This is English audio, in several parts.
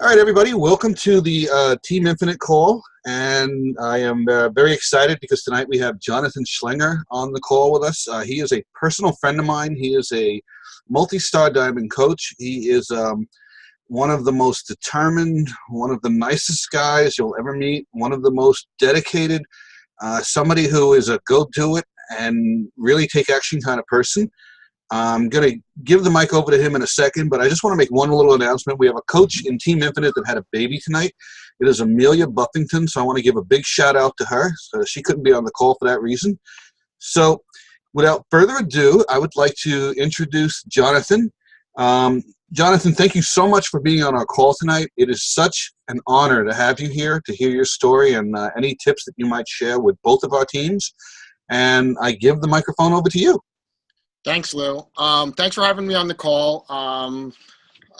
All right, everybody, welcome to the Team Infinite call. And I am very excited because tonight we have Jonathan Schlenger on the call with us. He is a personal friend of mine. He is a multi-star diamond coach. He is one of the most determined, one of the nicest guys you'll ever meet, one of the most dedicated, somebody who is a go-do-it and really take action kind of person. I'm going to give the mic over to him in a second, but I just want to make one little announcement. We have a coach in Team Infinite that had a baby tonight. It is Amelia Buffington, so I want to give a big shout out to her. So she couldn't be on the call for that reason. So without further ado, I would like to introduce Jonathan. Jonathan, thank you so much for being on our call tonight. It is such an honor to have you here, to hear your story and any tips that you might share with both of our teams. And I give the microphone over to you. Thanks, Lou. Thanks for having me on the call.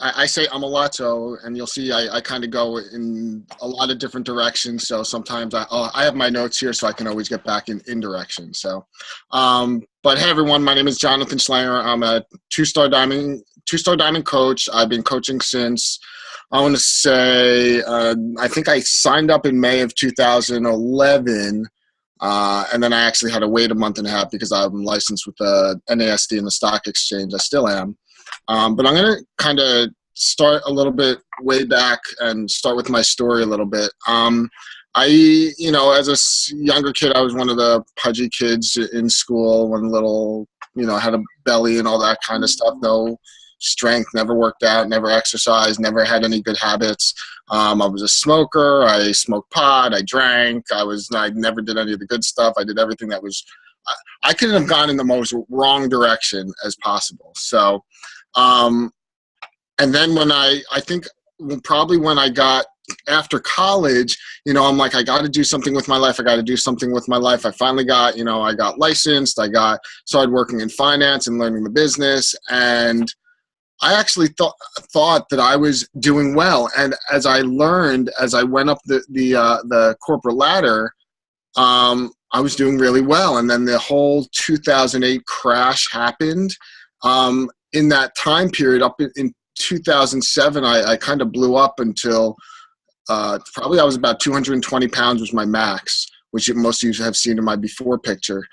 I say I'm a lot, so, and you'll see I kind of go in a lot of different directions. So sometimes I have my notes here, so I can always get back in direction. So, but hey, everyone, my name is Jonathan Schlenger. I'm a two-star diamond coach. I've been coaching since, I want to say, I think I signed up in May of 2011. And then I actually had to wait a month and a half because I'm licensed with the NASD and the stock exchange. I still am. But I'm going to kind of start a little bit way back and start with my story a little bit. As a younger kid, I was one of the pudgy kids in school, one little, had a belly and all that kind of stuff. No strength, never worked out, never exercised, never had any good habits. I was a smoker. I smoked pot. I drank. I never did any of the good stuff. I did everything that was, I couldn't have gone in the most wrong direction as possible. So, and then when I think probably when I got after college, I'm like, I got to do something with my life. I finally got, I got licensed. Started working in finance and learning the business. And I actually thought that I was doing well, and as I learned, as I went up the corporate ladder, I was doing really well. And then the whole 2008 crash happened. In that time period, up in 2007, I kind of blew up until probably I was about 220 pounds was my max, which most of you have seen in my before picture.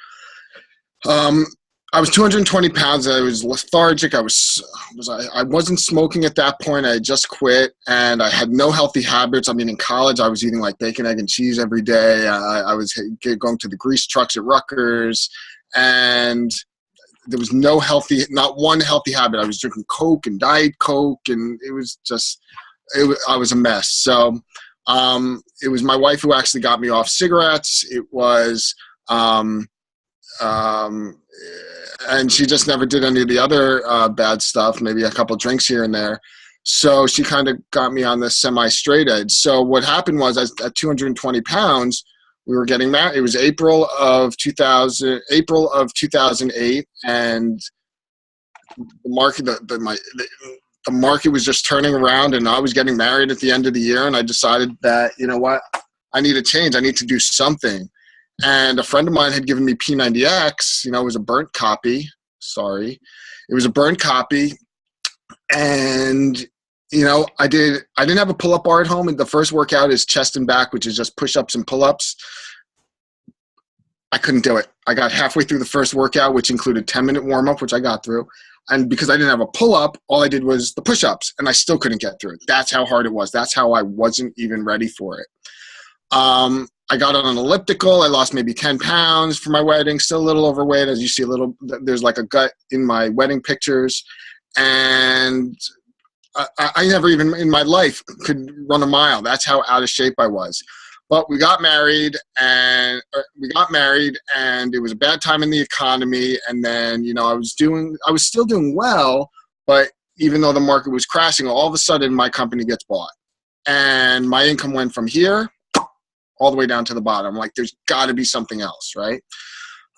I was 220 pounds. I was lethargic. I wasn't smoking at that point. I had just quit, and I had no healthy habits. I mean, in college, I was eating like bacon, egg, and cheese every day. I was going to the grease trucks at Rutgers, and there was not one healthy habit. I was drinking Coke and Diet Coke, and it was just, I was a mess. So it was my wife who actually got me off cigarettes. It was and she just never did any of the other bad stuff, maybe a couple drinks here and there. So she kind of got me on the semi-straight edge. So what happened was at 220 pounds, we were getting married. It was April of 2008, and the market was just turning around, and I was getting married at the end of the year, and I decided that, you know what, I need a change. I need to do something. And a friend of mine had given me P90X, it was a burnt copy. Sorry. It was a burnt copy. And, I didn't have a pull-up bar at home. And the first workout is chest and back, which is just push-ups and pull-ups. I couldn't do it. I got halfway through the first workout, which included 10-minute warm-up, which I got through. And because I didn't have a pull-up, all I did was the push-ups, and I still couldn't get through it. That's how hard it was. That's how I wasn't even ready for it. I got on an elliptical. I lost maybe 10 pounds for my wedding, still a little overweight. As you see, there's like a gut in my wedding pictures. And I never even in my life could run a mile. That's how out of shape I was. But we got married, and it was a bad time in the economy. And then, I was still doing well, but even though the market was crashing, all of a sudden my company gets bought, and my income went from here all the way down to the bottom. Like, there's got to be something else, right?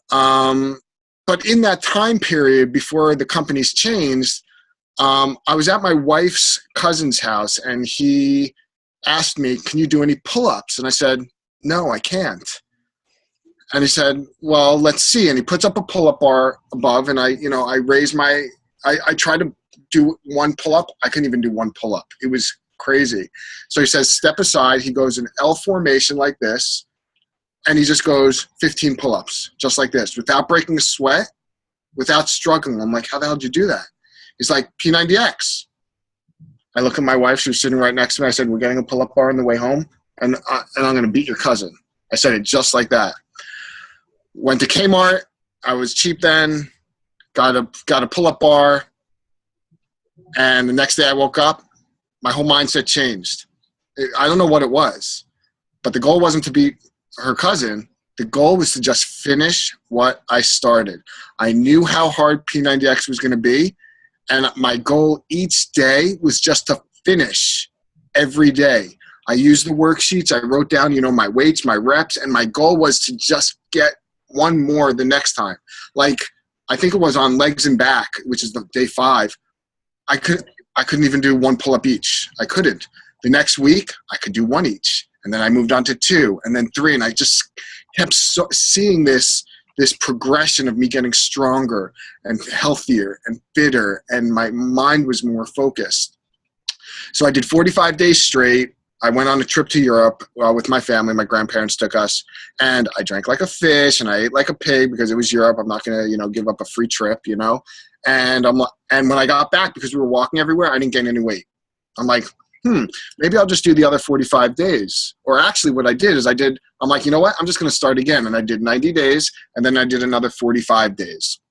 But in that time period before the companies changed, I was at my wife's cousin's house, and he asked me, "Can you do any pull-ups?" And I said, "No, I can't." And he said, "Well, let's see." And he puts up a pull-up bar above, and I tried to do one pull-up. I couldn't even do one pull-up. It was crazy. So he says, step aside. He goes in L formation like this, and he just goes 15 pull-ups, just like this, without breaking a sweat, without struggling. I'm like, how the hell did you do that? He's like, P90X. I look at my wife. She was sitting right next to me. I said, we're getting a pull-up bar on the way home, and I'm going to beat your cousin. I said it just like that. Went to Kmart. I was cheap then. Got a pull-up bar. And the next day I woke up, my whole mindset changed. I don't know what it was, but the goal wasn't to beat her cousin. The goal was to just finish what I started. I knew how hard P90X was going to be, and my goal each day was just to finish every day. I used the worksheets. I wrote down, my weights, my reps, and my goal was to just get one more the next time. Like, I think it was on legs and back, which is the day 5. I couldn't even do 1 pull-up each. I couldn't. The next week, I could do 1 each. And then I moved on to 2, and then 3, and I just kept seeing this progression of me getting stronger and healthier and fitter, and my mind was more focused. So I did 45 days straight. I went on a trip to Europe with my family. My grandparents took us, and I drank like a fish and I ate like a pig because it was Europe. I'm not going to, give up a free trip, And when I got back, because we were walking everywhere, I didn't gain any weight. I'm like, maybe I'll just do the other 45 days. Or actually what I did is I'm like, you know what? I'm just going to start again. And I did 90 days, and then I did another 45 days.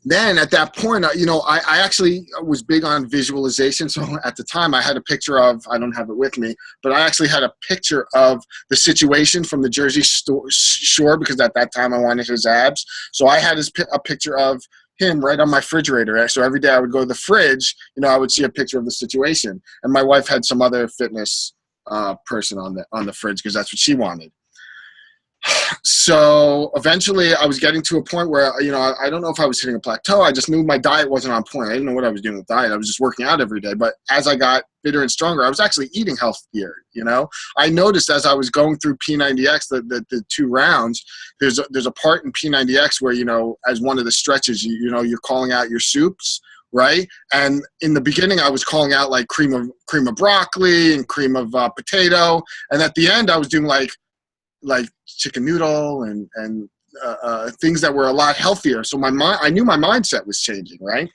Then at that point, I actually was big on visualization. So at the time I had a picture of, I don't have it with me, but I actually had a picture of the situation from the Jersey Shore, because at that time I wanted his abs. So I had a picture of him right on my refrigerator. So every day I would go to the fridge, I would see a picture of the situation. And my wife had some other fitness person on the fridge because that's what she wanted. So eventually I was getting to a point where, I don't know if I was hitting a plateau. I just knew my diet wasn't on point. I didn't know what I was doing with diet. I was just working out every day. But as I got fitter and stronger, I was actually eating healthier, I noticed as I was going through P90X, the 2 rounds, there's a part in P90X where, as one of the stretches, you're calling out your soups, right? And in the beginning, I was calling out like cream of broccoli and cream of potato. And at the end, I was doing like chicken noodle and things that were a lot healthier. So I knew my mindset was changing, right?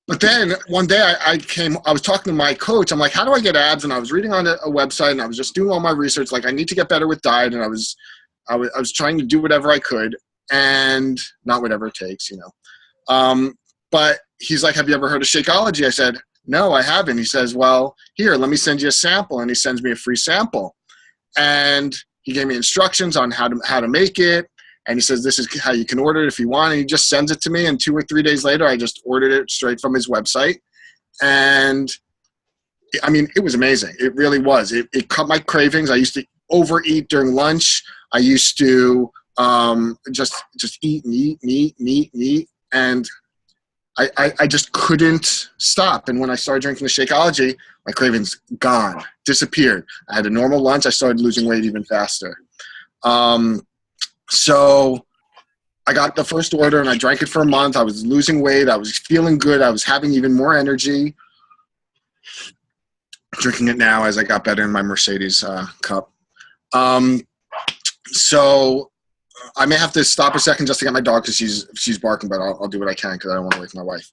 But then one day I was talking to my coach. I'm like, how do I get abs? And I was reading on a website, and I was just doing all my research. Like, I need to get better with diet. And I was trying to do whatever I could, and not whatever it takes, But he's like, have you ever heard of Shakeology? I said, no, I haven't. He says, well, here, let me send you a sample. And he sends me a free sample. And he gave me instructions on how to make it. And he says, this is how you can order it if you want. And he just sends it to me. And 2 or 3 days later, I just ordered it straight from his website. And it was amazing. It really was. It cut my cravings. I used to overeat during lunch. I used to just eat and eat and eat and eat and eat. And I just couldn't stop. And when I started drinking the Shakeology, my cravings gone, disappeared. I had a normal lunch. I started losing weight even faster. So I got the first order, and I drank it for a month. I was losing weight. I was feeling good. I was having even more energy. Drinking it now as I got better in my Mercedes cup. So I may have to stop a second just to get my dog because she's barking, but I'll do what I can because I don't want to wake my wife.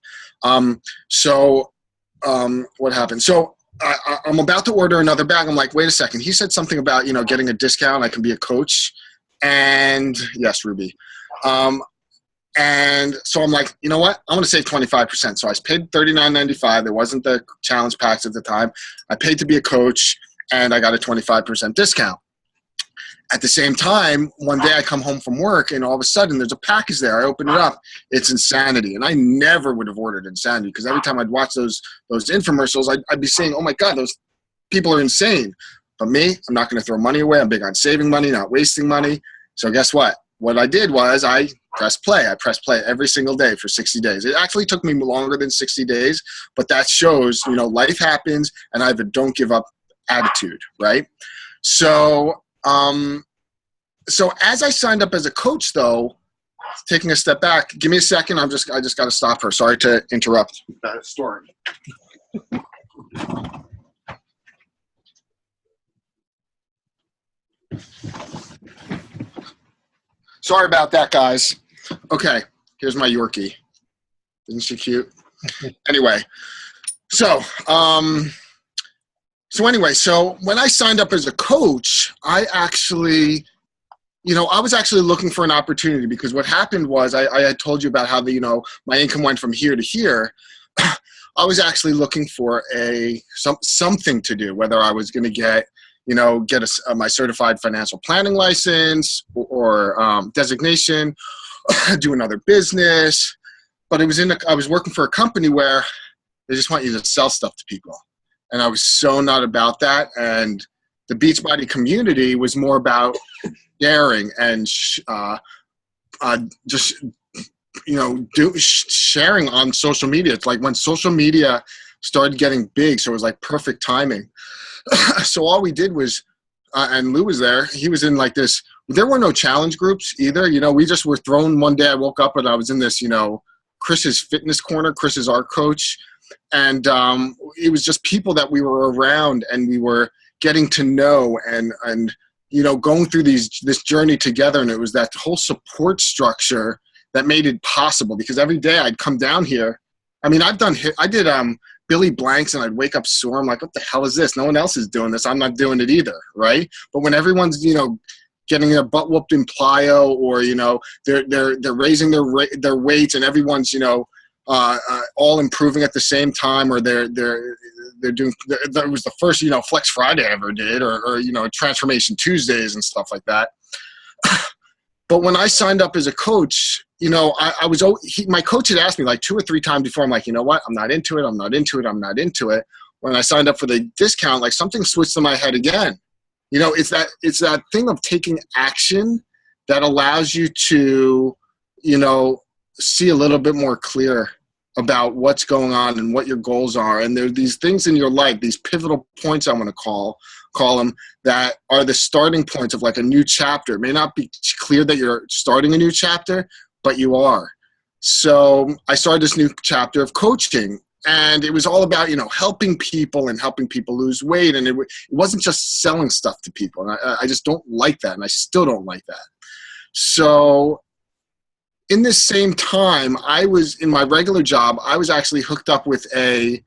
What happened? So I'm about to order another bag. I'm like, wait a second. He said something about, getting a discount. I can be a coach. And yes, Ruby. And so I'm like, you know what? I'm going to save 25%. So I paid $39.95. There wasn't the challenge packs at the time. I paid to be a coach, and I got a 25% discount. At the same time, one day I come home from work, and all of a sudden there's a package there. I open it up. It's Insanity. And I never would have ordered Insanity because every time I'd watch those infomercials, I'd be saying, oh, my God, those people are insane. But me, I'm not going to throw money away. I'm big on saving money, not wasting money. So guess what? What I did was I pressed play. I pressed play every single day for 60 days. It actually took me longer than 60 days, but that shows, life happens, and I have a don't give up attitude, right? So as I signed up as a coach, though, taking a step back, give me a second. I just got to stop her. Sorry to interrupt that story. Sorry about that, guys. Okay, here's my Yorkie. Isn't she cute? Anyway, so so when I signed up as a coach, I actually, I was actually looking for an opportunity, because what happened was I had told you about how my income went from here to here. I was actually looking for something to do, whether I was going to get my certified financial planning license or designation, do another business. But I was working for a company where they just want you to sell stuff to people. And I was so not about that. And the Beachbody community was more about sharing and just sharing on social media. It's like when social media started getting big, so it was like perfect timing. So all we did was, and Lou was there. He was in like this. There were no challenge groups either. We just were thrown. One day I woke up and I was in this, Chris's fitness corner. Chris is our coach, and it was just people that we were around, and we were getting to know and going through this journey together. And it was that whole support structure that made it possible, because every day I'd come down here. I mean, I did Billy Blanks, and I'd wake up sore. I'm like, what the hell is this? No one else is doing this. I'm not doing it either, right? But when everyone's, getting their butt whooped in plyo, or, they're raising their weights, and everyone's, all improving at the same time, or they're doing, that was the first, Flex Friday I ever did, or Transformation Tuesdays and stuff like that. But when I signed up as a coach, my coach had asked me like 2 or 3 times before. I'm like, you know what? I'm not into it. I'm not into it. I'm not into it. When I signed up for the discount, like something switched in my head again. It's that thing of taking action that allows you to, see a little bit more clear about what's going on and what your goals are. And there are these things in your life, these pivotal points, I want to call them, that are the starting points of like a new chapter. It may not be clear that you're starting a new chapter, but you are. So I started this new chapter of coaching, and it was all about, helping people and helping people lose weight. And it wasn't just selling stuff to people. And I just don't like that. And I still don't like that. So in this same time, I was in my regular job, I was actually hooked up with a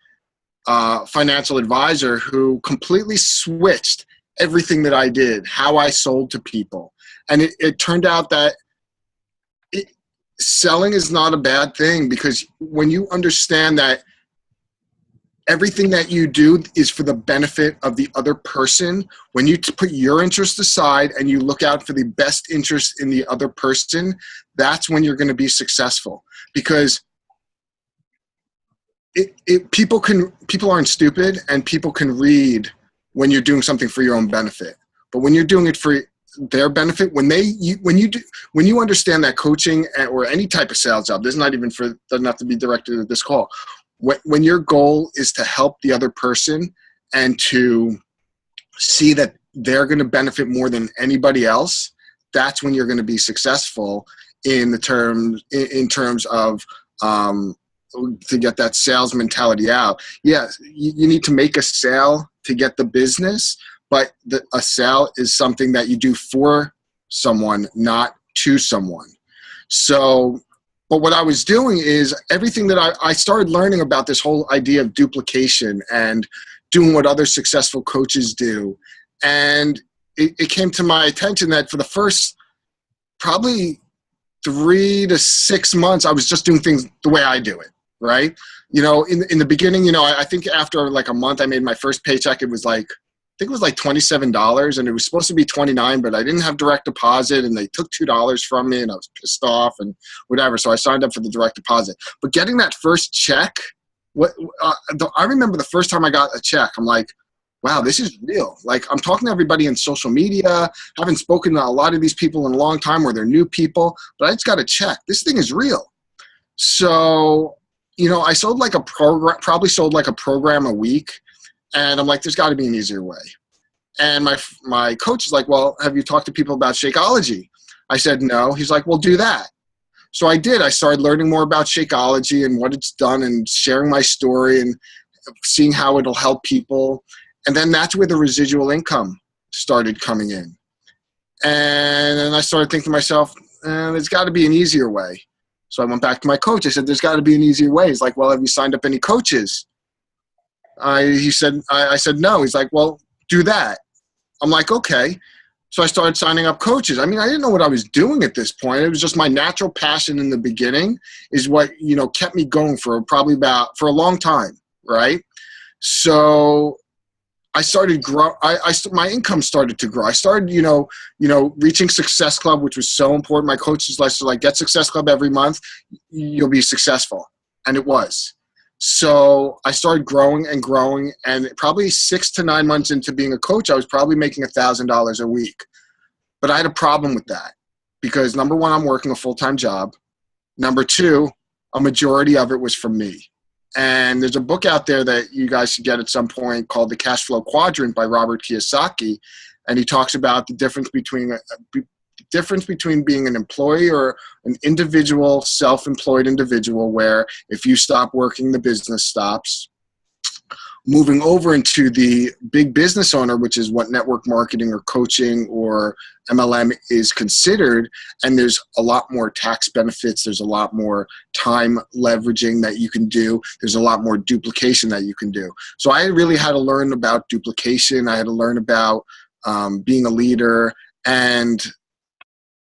financial advisor who completely switched everything that I did, how I sold to people. And it turned out that selling is not a bad thing, because when you understand that everything that you do is for the benefit of the other person, when you put your interest aside and you look out for the best interest in the other person, that's when you're going to be successful. Because people aren't stupid, and people can read when you're doing something for your own benefit. But when you're doing it for their benefit, when you understand that coaching or any type of sales job, doesn't have to be directed at this call. When your goal is to help the other person and to see that they're going to benefit more than anybody else, that's when you're going to be successful in terms of to get that sales mentality out. Yes, you need to make a sale to get the business, but a sale is something that you do for someone, not to someone. So, but what I was doing is everything that I started learning about this whole idea of duplication and doing what other successful coaches do. And it came to my attention that for the first probably 3 to 6 months, I was just doing things the way I do it, right? In the beginning, I think after like a month, I made my first paycheck. It was like $27, and it was supposed to be $29, but I didn't have direct deposit, and they took $2 from me, and I was pissed off and whatever. So I signed up for the direct deposit. But getting that first check, I remember the first time I got a check, I'm like, wow, this is real. Like, I'm talking to everybody in social media. Haven't spoken to a lot of these people in a long time, where they're new people, but I just got a check. This thing is real. So, I sold like probably sold like a program a week. And I'm like, there's got to be an easier way. And my coach is like, well, have you talked to people about Shakeology? I said, no. He's like, well, do that. So I did. I started learning more about Shakeology and what it's done, and sharing my story. seeing how it'll help people. And then that's where the residual income started coming in. And then I started thinking to myself, there's got to be an easier way. So I went back to my coach. I said, there's got to be an easier way. He's like, well, have you signed up any coaches? I said, no. He's like, well, do that. I'm like, okay. So I started signing up coaches. I mean, I didn't know what I was doing at this point. It was just my natural passion in the beginning is what, kept me going for a long time. Right. So I started grow. My income started to grow. I started, reaching Success Club, which was so important. My coaches like get Success Club every month. You'll be successful. And it was. So I started growing and growing, and probably 6 to 9 months into being a coach, I was probably making $1,000 a week. But I had a problem with that because number one, I'm working a full-time job. Number two, a majority of it was from me. And there's a book out there that you guys should get at some point called The Cash Flow Quadrant by Robert Kiyosaki. And he talks about the difference between being an employee or an individual, self-employed individual, where if you stop working, the business stops. Moving over into the big business owner, which is what network marketing or coaching or MLM is considered. And there's a lot more tax benefits. There's a lot more time leveraging that you can do. There's a lot more duplication that you can do. So I really had to learn about duplication. I had to learn about being a leader. And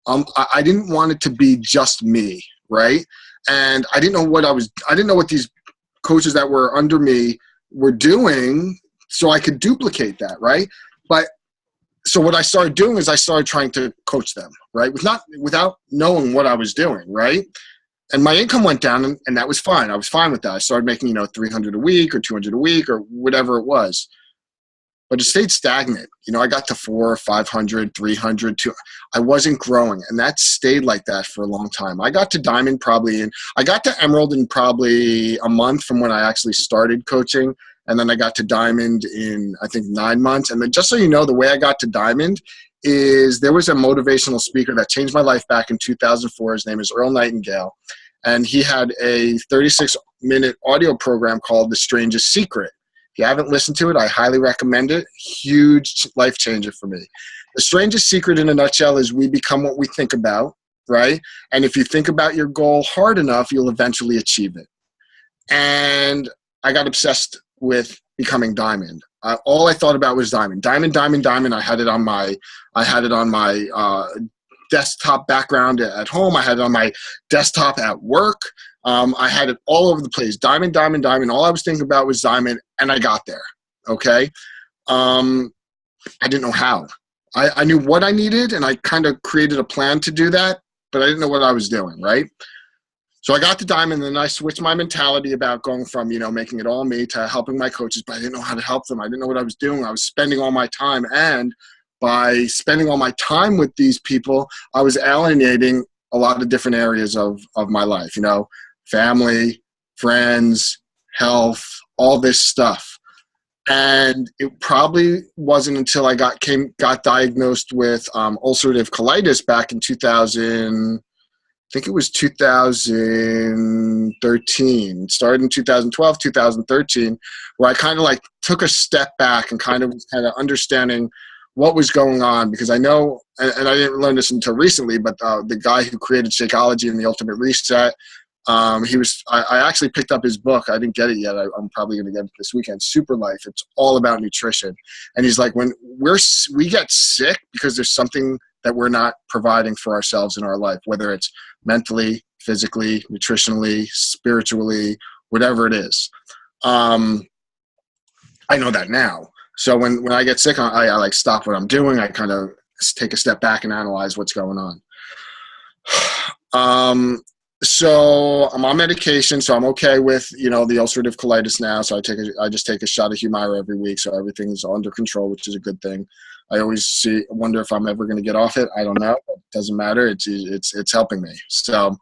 I didn't want it to be just me, right? And I didn't know what these coaches that were under me were doing, so I could duplicate that, right? But so what I started doing is I started trying to coach them, right? Without knowing what I was doing, right? And my income went down, and that was fine. I was fine with that. I started making, $300 a week or $200 a week or whatever it was. But it stayed stagnant. I got to 400, 500, 300, I wasn't growing. And that stayed like that for a long time. I got to Diamond I got to Emerald in probably a month from when I actually started coaching. And then I got to Diamond in, I think, 9 months. And then just so you know, the way I got to Diamond is there was a motivational speaker that changed my life back in 2004. His name is Earl Nightingale. And he had a 36-minute audio program called The Strangest Secret. If you haven't listened to it, I highly recommend it. Huge life changer for me. The strangest secret in a nutshell is we become what we think about, right? And if you think about your goal hard enough, you'll eventually achieve it. And I got obsessed with becoming Diamond. All I thought about was Diamond. Diamond, Diamond, Diamond. I had it on my desktop background at home. I had it on my desktop at work. I had it all over the place. Diamond, Diamond, Diamond. All I was thinking about was Diamond, and I got there. Okay. I didn't know how. I knew what I needed, and I kind of created a plan to do that, but I didn't know what I was doing, right? So I got to Diamond, and then I switched my mentality about going from, making it all me to helping my coaches, but I didn't know how to help them. I didn't know what I was doing. I was spending all my time, and by spending all my time with these people, I was alienating a lot of different areas of my life, family, friends, health, all this stuff. And it probably wasn't until I got diagnosed with ulcerative colitis back in 2000. I think it was 2013. It started in 2012, 2013, where I kind of took a step back and kind of understanding what was going on, because I know, and I didn't learn this until recently, but the guy who created Shakeology and the Ultimate Reset, I actually picked up his book. I didn't get it yet. I'm probably going to get it this weekend. Super Life. It's all about nutrition. And he's like, when we get sick because there's something that we're not providing for ourselves in our life, whether it's mentally, physically, nutritionally, spiritually, whatever it is. I know that now. So when I get sick, I stop what I'm doing. I kind of take a step back and analyze what's going on. So I'm on medication, so I'm okay with, the ulcerative colitis now. So I just take a shot of Humira every week. So everything's under control, which is a good thing. I always wonder if I'm ever going to get off it. I don't know. It doesn't matter. It's helping me. So,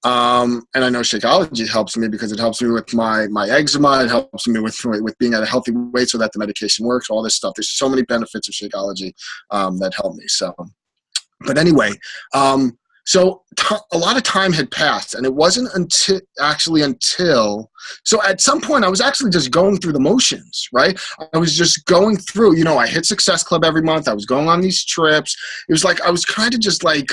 and I know Shakeology helps me because it helps me with my eczema. It helps me with being at a healthy weight so that the medication works, all this stuff. There's so many benefits of Shakeology that help me. So, but anyway, So a lot of time had passed, and it wasn't until so at some point I was actually just going through the motions, right? I was just going through, I hit Success Club every month. I was going on these trips. It was like I was kind of just like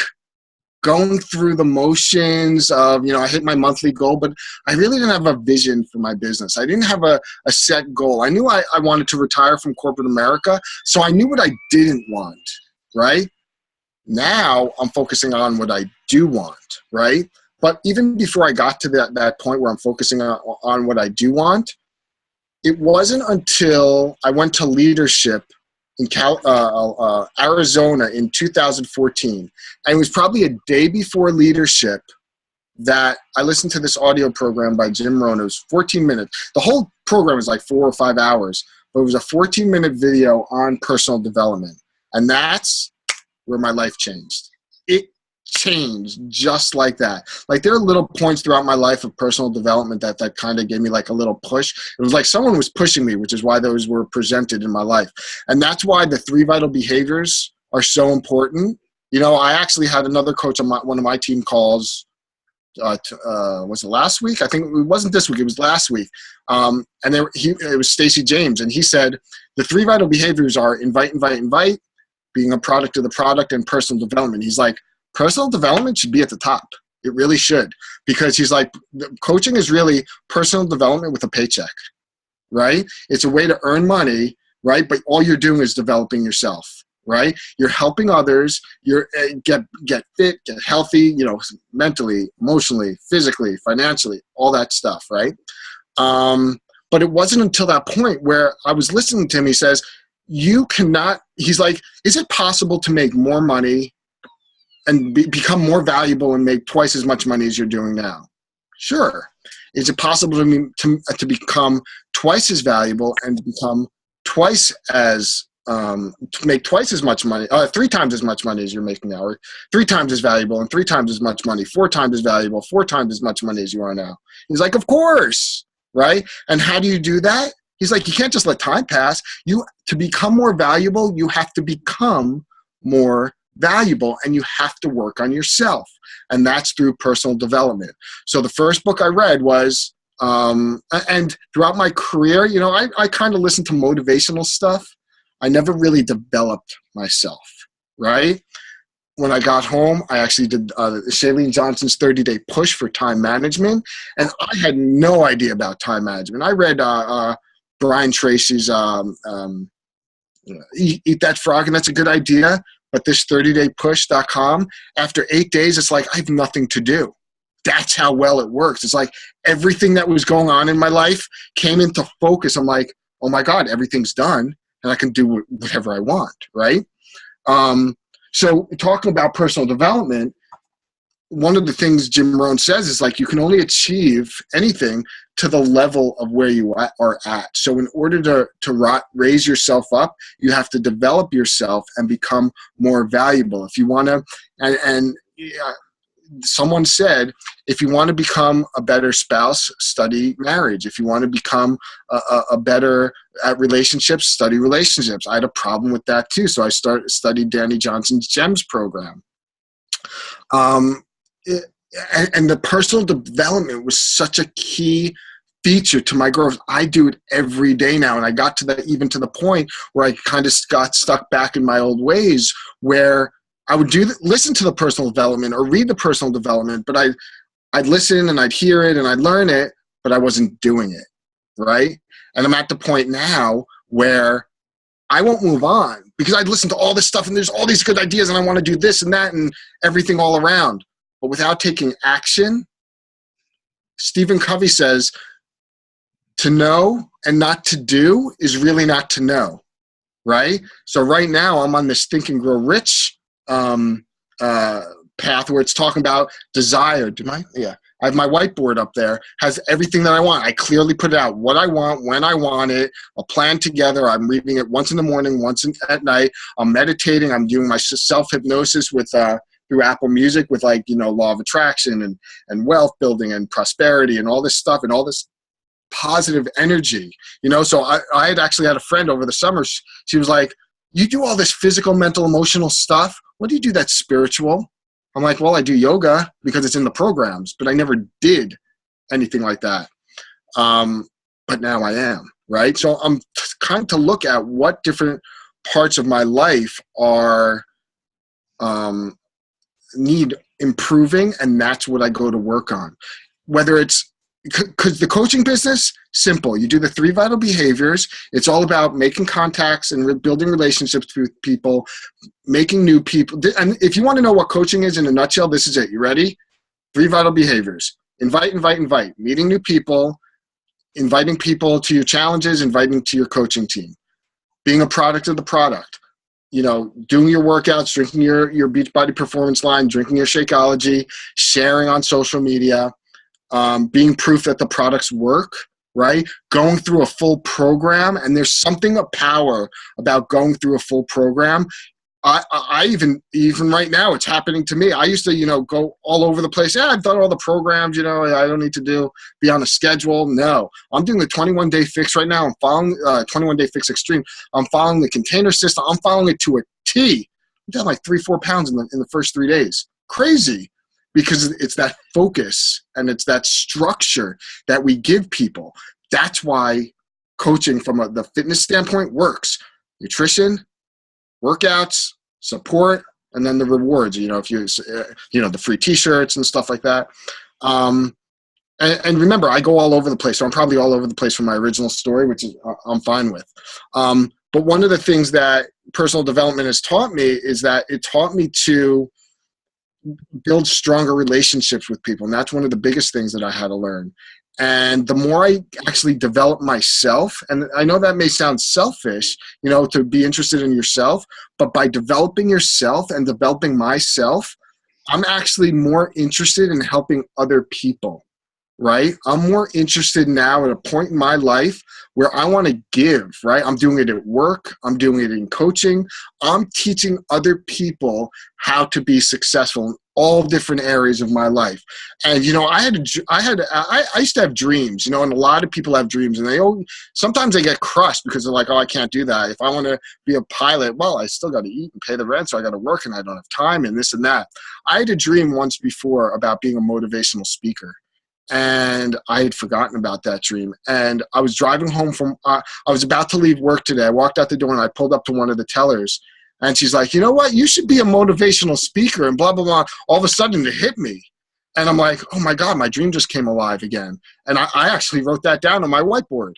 going through the motions of, I hit my monthly goal, but I really didn't have a vision for my business. I didn't have a set goal. I knew I wanted to retire from corporate America, so I knew what I didn't want, right? Now I'm focusing on what I do want, right? But even before I got to that point where I'm focusing on what I do want, it wasn't until I went to leadership in Arizona in 2014. And it was probably a day before leadership that I listened to this audio program by Jim Rohn. It was 14 minutes. The whole program was like 4 or 5 hours, but it was a 14-minute video on personal development. And that's where my life changed. It changed just like that. Like there are little points throughout my life of personal development that kind of gave me like a little push. It was like someone was pushing me, which is why those were presented in my life. And that's why the 3 vital behaviors are so important. I actually had another coach on one of my team calls. Was it last week? I think it wasn't this week. It was last week. And it was Stacey James. And he said, the 3 vital behaviors are invite, being a product of the product, and personal development. He's like, personal development should be at the top. It really should. Because he's like, coaching is really personal development with a paycheck, right? It's a way to earn money, right? But all you're doing is developing yourself, right? You're helping others. You're get fit, get healthy, mentally, emotionally, physically, financially, all that stuff, right? But it wasn't until that point where I was listening to him. He says, he's like, is it possible to make more money and become more valuable and make twice as much money as you're doing now? Sure. Is it possible to become twice as valuable and to become to make twice as much money, 3 times as much money as you're making now, or 3 times as valuable and 3 times as much money, 4 times as valuable, 4 times as much money as you are now? He's like, of course, right? And how do you do that? He's like, you can't just let time pass. To become more valuable, you have to become more valuable, and you have to work on yourself. And that's through personal development. So the first book I read was, and throughout my career, I kind of listened to motivational stuff. I never really developed myself, right? When I got home, I actually did Shailene Johnson's 30-Day Push for time management, and I had no idea about time management. I read Brian Tracy's Eat That Frog, and that's a good idea. But this 30daypush.com, after 8 days, it's like I have nothing to do. That's how well it works. It's like everything that was going on in my life came into focus. I'm like, oh my God, everything's done, and I can do whatever I want, right? So talking about personal development, one of the things Jim Rohn says is like you can only achieve anything to the level of where you are at. So in order to raise yourself up, you have to develop yourself and become more valuable. If you want to, and someone said, if you want to become a better spouse, study marriage. If you want to become a better at relationships, study relationships. I had a problem with that too. So I studied Danny Johnson's GEMS program. And the personal development was such a key feature to my growth. I do it every day now. And I got to even to the point where I kind of got stuck back in my old ways where I would listen to the personal development or read the personal development, but I'd listen and I'd hear it and I'd learn it, but I wasn't doing it, right? And I'm at the point now where I won't move on because I'd listen to all this stuff and there's all these good ideas and I want to do this and that and everything all around. But without taking action, Stephen Covey says, to know and not to do is really not to know, right? So right now I'm on this Think and Grow Rich path where it's talking about desire. Yeah. I have my whiteboard up there, has everything that I want. I clearly put it out, what I want, when I want it, a plan together. I'm reading it once in the morning, once at night. I'm meditating. I'm doing my self-hypnosis with through Apple Music with law of attraction and wealth building and prosperity and all this stuff and all this positive energy, So I had actually had a friend over the summer. She was like, you do all this physical, mental, emotional stuff. What do you do that's spiritual? I'm like, well, I do yoga because it's in the programs, but I never did anything like that. But now I am, right? So I'm trying to look at what different parts of my life are need improving, and that's what I go to work on. Whether it's because the coaching business, simple. You do the 3 vital behaviors. It's all about making contacts and building relationships with people, making new people. And if you want to know what coaching is in a nutshell, this is it. You ready? 3 vital behaviors. Invite, invite, invite. Meeting new people, inviting people to your challenges, inviting to your coaching team. Being a product of the product. Doing your workouts, drinking your Beachbody Performance line, drinking your Shakeology, sharing on social media, being proof that the products work, right? Going through a full program, and there's something of power about going through a full program. I even right now, it's happening to me. I used to, go all over the place. Yeah, I've done all the programs, I don't need to be on a schedule. No, I'm doing the 21-day fix right now. I'm following 21-day fix extreme. I'm following the container system. I'm following it to a T. I'm down like 3-4 pounds in the first 3 days. Crazy, because it's that focus and it's that structure that we give people. That's why coaching from the fitness standpoint works. Nutrition, workouts, support, and then the rewards, if the free t-shirts and stuff like that. And remember, I go all over the place. So I'm probably all over the place from my original story, which is I'm fine with. But one of the things that personal development has taught me is that it taught me to build stronger relationships with people. And that's one of the biggest things that I had to learn. And the more I actually develop myself, and I know that may sound selfish, to be interested in yourself, but by developing yourself and developing myself, I'm actually more interested in helping other people, right? I'm more interested now at a point in my life where I want to give, right? I'm doing it at work. I'm doing it in coaching. I'm teaching other people how to be successful in all different areas of my life. And, I used to have dreams, and a lot of people have dreams, and sometimes they get crushed because they're like, oh, I can't do that. If I want to be a pilot, well, I still got to eat and pay the rent, so I got to work and I don't have time and this and that. I had a dream once before about being a motivational speaker. And I had forgotten about that dream. And I was driving home I was about to leave work today. I walked out the door and I pulled up to one of the tellers. And she's like, you know what? You should be a motivational speaker and blah, blah, blah. All of a sudden it hit me. And I'm like, oh my God, my dream just came alive again. And I actually wrote that down on my whiteboard.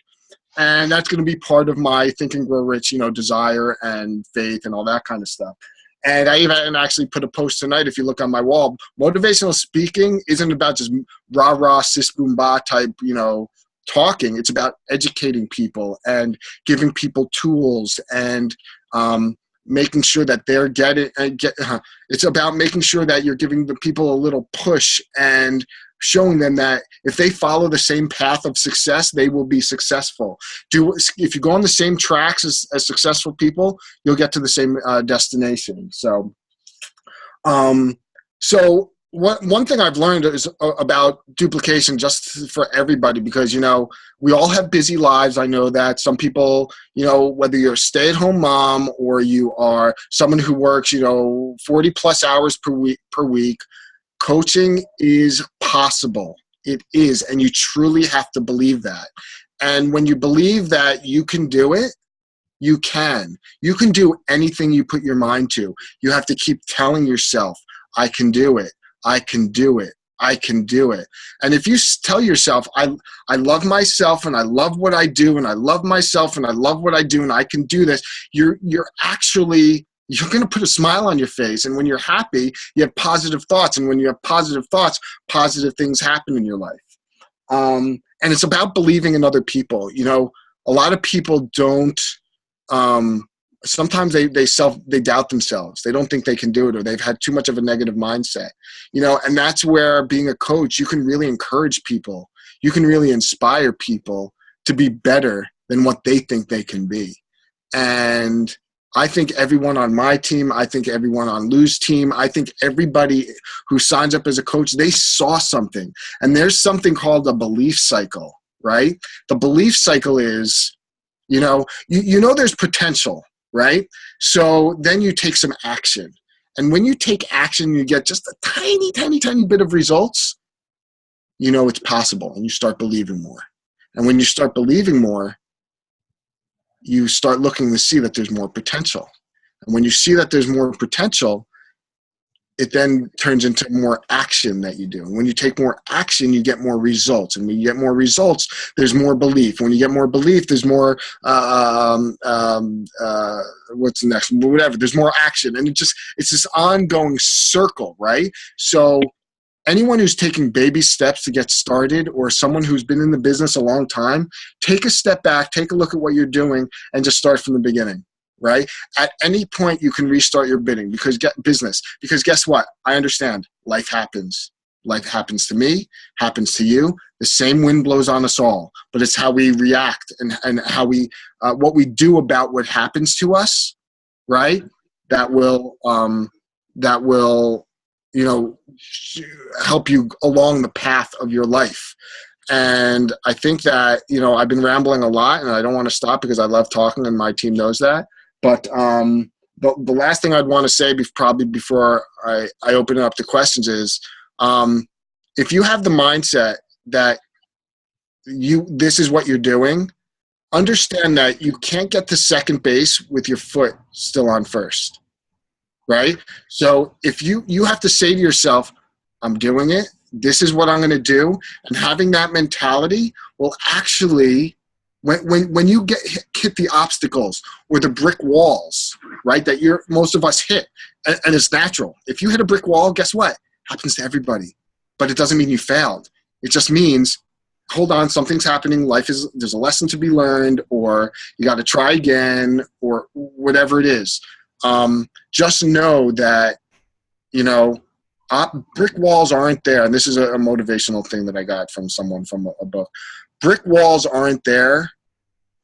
And that's going to be part of my Think and Grow Rich, desire and faith and all that kind of stuff. And I even actually put a post tonight, if you look on my wall. Motivational speaking isn't about just rah-rah, sis boom ba type, talking. It's about educating people and giving people tools and making sure that they're it's about making sure that you're giving the people a little push and showing them that if they follow the same path of success, they will be successful. If you go on the same tracks as successful people, you'll get to the same destination. So, one thing I've learned is about duplication, just for everybody, because, we all have busy lives. I know that some people, whether you're a stay-at-home mom or you are someone who works, 40 plus hours per week, coaching is possible. It is. And you truly have to believe that. And when you believe that you can do it, you can. You can do anything you put your mind to. You have to keep telling yourself, I can do it. I can do it. I can do it. And if you tell yourself, I love myself and I love what I do and I love myself and I love what I do and I can do this, you're going to put a smile on your face. And when you're happy, you have positive thoughts. And when you have positive thoughts, positive things happen in your life. And it's about believing in other people. A lot of people don't, sometimes they doubt themselves. They don't think they can do it, or they've had too much of a negative mindset, and that's where being a coach, you can really encourage people. You can really inspire people to be better than what they think they can be. And I think everyone on my team, I think everyone on Lou's team, I think everybody who signs up as a coach, they saw something. And there's something called a belief cycle, right? The belief cycle is, there's potential, right? So then you take some action. And when you take action, you get just a tiny, tiny, tiny bit of results, you know it's possible, and you start believing more. And when you start believing more, you start looking to see that there's more potential. And when you see that there's more potential, it then turns into more action that you do. And when you take more action, you get more results. And when you get more results, there's more belief. When you get more belief, there's more, what's the next? Whatever, there's more action. And it's this ongoing circle, right? So anyone who's taking baby steps to get started, or someone who's been in the business a long time, take a step back, take a look at what you're doing, and just start from the beginning. Right? At any point, you can restart your business. Because guess what? I understand. Life happens. Life happens to me, happens to you. The same wind blows on us all. But it's how we react and how we, what we do about what happens to us, right? That will, you know, help you along the path of your life. And I think that, you know, I've been rambling a lot, and I don't want to stop because I love talking, and my team knows that. But the last thing I'd want to say probably before I open it up to questions is, if you have the mindset that this is what you're doing, understand that you can't get to second base with your foot still on first, right? So if you have to say to yourself, I'm doing it, this is what I'm going to do, and having that mentality will actually, when you hit the obstacles or the brick walls, right, that most of us hit, and it's natural. If you hit a brick wall, guess what? Happens to everybody. But it doesn't mean you failed. It just means, hold on, something's happening. There's a lesson to be learned, or you got to try again, or whatever it is. Just know that, you know, brick walls aren't there. And this is a motivational thing that I got from someone from a book. Brick walls aren't there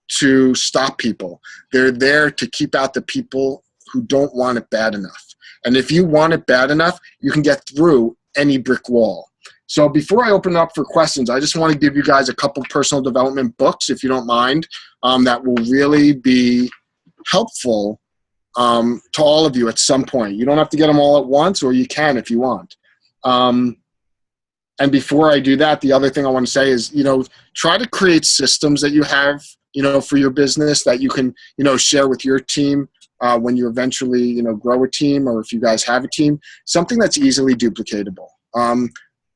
to stop people. They're there to keep out the people who don't want it bad enough. And if you want it bad enough, you can get through any brick wall. So before I open up for questions, I just want to give you guys a couple personal development books, if you don't mind, that will really be helpful to all of you at some point. You don't have to get them all at once, or you can if you want. And before I do that, the other thing I want to say is, you know, try to create systems that you have, you know, for your business that you can, you know, share with your team when you eventually, you know, grow a team, or if you guys have a team, something that's easily duplicatable.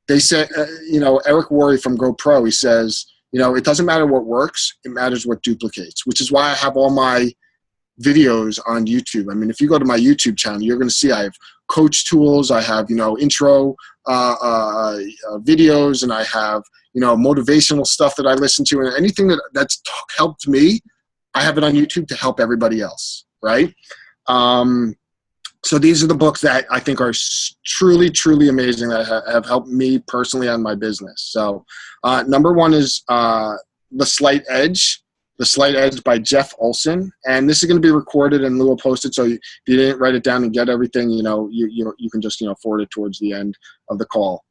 They say, you know, Eric Worre from GoPro, he says, you know, it doesn't matter what works, it matters what duplicates, which is why I have all my videos on YouTube. I mean, if you go to my YouTube channel, you're going to see I have coach tools, I have, you know, intro videos, and I have, you know, motivational stuff that I listen to, and anything that's helped me, I have it on YouTube to help everybody else, right? So these are the books that I think are truly, truly amazing, that have helped me personally on my business. So number one is The Slight Edge. The Slight Edge by Jeff Olson. And this is going to be recorded, and Lou will post it. So if you didn't write it down and get everything, you know, you can just, you know, forward it towards the end of the call.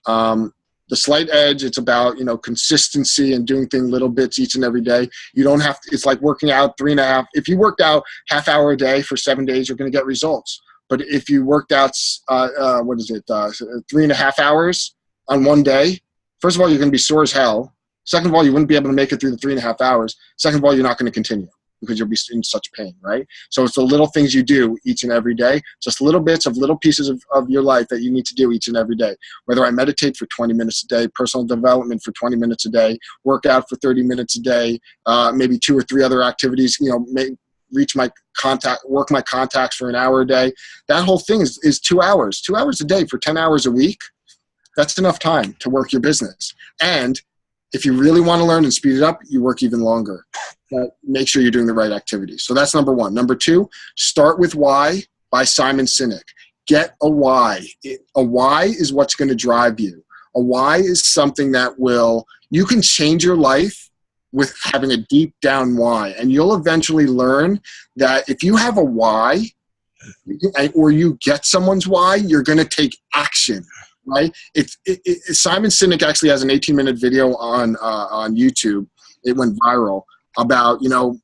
The Slight Edge, it's about, you know, consistency and doing things little bits each and every day. You don't have to, it's like working out 3.5. If you worked out half hour a day for 7 days, you're going to get results. But if you worked out, 3.5 hours on one day, first of all, you're going to be sore as hell. Second of all, you wouldn't be able to make it through the 3.5 hours. Second of all, you're not going to continue because you'll be in such pain, right? So it's the little things you do each and every day, just little bits of little pieces of your life that you need to do each and every day. Whether I meditate for 20 minutes a day, personal development for 20 minutes a day, work out for 30 minutes a day, maybe 2 or 3 other activities, you know, work my contacts for an hour a day. That whole thing is 2 hours. 2 hours a day for 10 hours a week. That's enough time to work your business. And if you really want to learn and speed it up, you work even longer. But make sure you're doing the right activities. So that's number one. Number two, Start with Why by Simon Sinek. Get a why. A why is what's going to drive you. A why is something that you can change your life with having a deep down why. And you'll eventually learn that if you have a why, or you get someone's why, you're going to take action. Right? Simon Sinek actually has an 18-minute video on YouTube. It went viral about, you know,